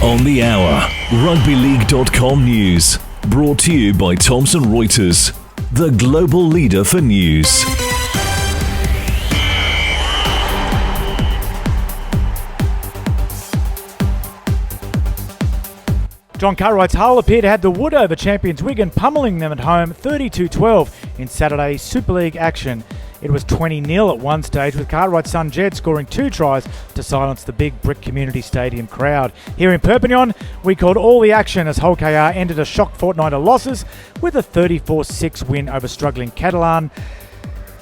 On the hour, rugbyleague.com news. Brought to you by Thomson Reuters, the global leader for news. John Cartwright's Hull appear to have the wood over champions Wigan, pummelling them at home 32-12 in Saturday's Super League action. It was 20-0 at one stage, with Cartwright's son Jed scoring 2 tries to silence the big brick community stadium crowd. Here in Perpignan, we called all the action as Hull KR ended a shock fortnight of losses with a 34-6 win over struggling Catalans.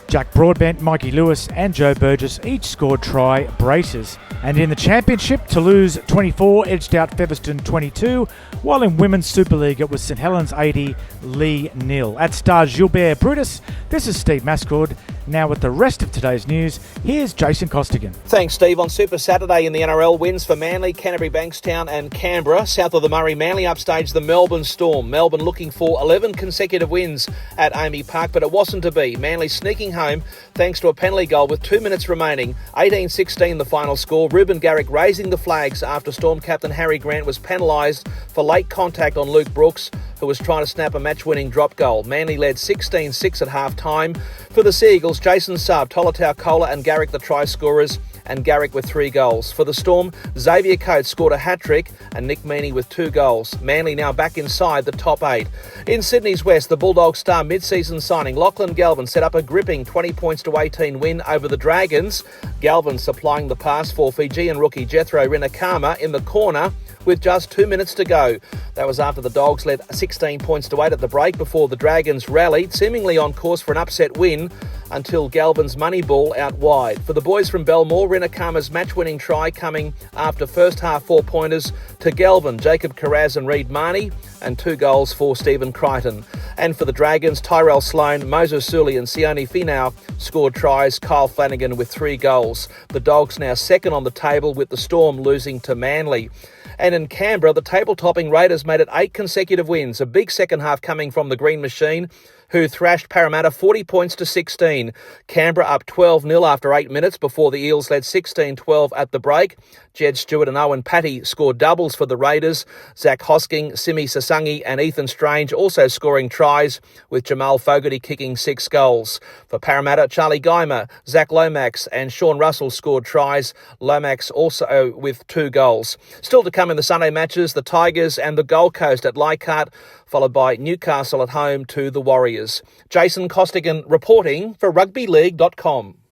Jack Broadbent, Mikey Lewis and Joe Burgess each scored try braces. And in the championship, Toulouse 24 edged out Featherstone 22, while in Women's Super League it was St Helens 80, Lee 0. At Star Gilbert Brutus, this is Steve Mascord. Now with the rest of today's news, here's Jason Costigan. Thanks, Steve. On Super Saturday in the NRL, wins for Manly, Canterbury, Bankstown and Canberra. South of the Murray, Manly upstaged the Melbourne Storm. Melbourne looking for 11 consecutive wins at Amy Park, but it wasn't to be. Manly sneaking home thanks to a penalty goal with 2 minutes remaining. 18-16 the final score. Ruben Garrick raising the flags after Storm captain Harry Grant was penalised for late contact on Luke Brooks, who was trying to snap a match-winning drop goal. Manly led 16-6 at half-time. For the Seagulls, Jason Saab, Tolotau Kola and Garrick the try scorers, and Garrick with 3 goals. For the Storm, Xavier Coates scored a hat-trick and Nick Meaney with 2 goals. Manly now back inside the top 8. In Sydney's West, the Bulldogs star mid-season signing Lachlan Galvin set up a gripping 20 points to 18 win over the Dragons. Galvin supplying the pass for Fijian rookie Jethro Rinakama in the corner with just 2 minutes to go. That was after the Dogs led 16 points to 8 at the break before the Dragons rallied, seemingly on course for an upset win until Galvin's money ball out wide. For the boys from Belmore, Rinakama's match-winning try coming after first half 4-pointers to Galvin, Jacob Carraz and Reid Marnie, and 2 goals for Stephen Crichton. And for the Dragons, Tyrell Sloan, Moses Sully and Sione Finau scored tries, Kyle Flanagan with 3 goals. The Dogs now second on the table with the Storm losing to Manly. And in Canberra, the table-topping Raiders made it 8 consecutive wins, a big second half coming from the Green Machine, who thrashed Parramatta 40 points to 16. Canberra up 12-0 after 8 minutes before the Eels led 16-12 at the break. Jed Stewart and Owen Patty scored doubles for the Raiders. Zach Hosking, Simi Sasangi and Ethan Strange also scoring tries, with Jamal Fogarty kicking 6 goals. For Parramatta, Charlie Geimer, Zach Lomax and Sean Russell scored tries, Lomax also with 2 goals. Still to come in the Sunday matches, the Tigers and the Gold Coast at Leichhardt, followed by Newcastle at home to the Warriors. Jason Costigan reporting for rugbyleague.com.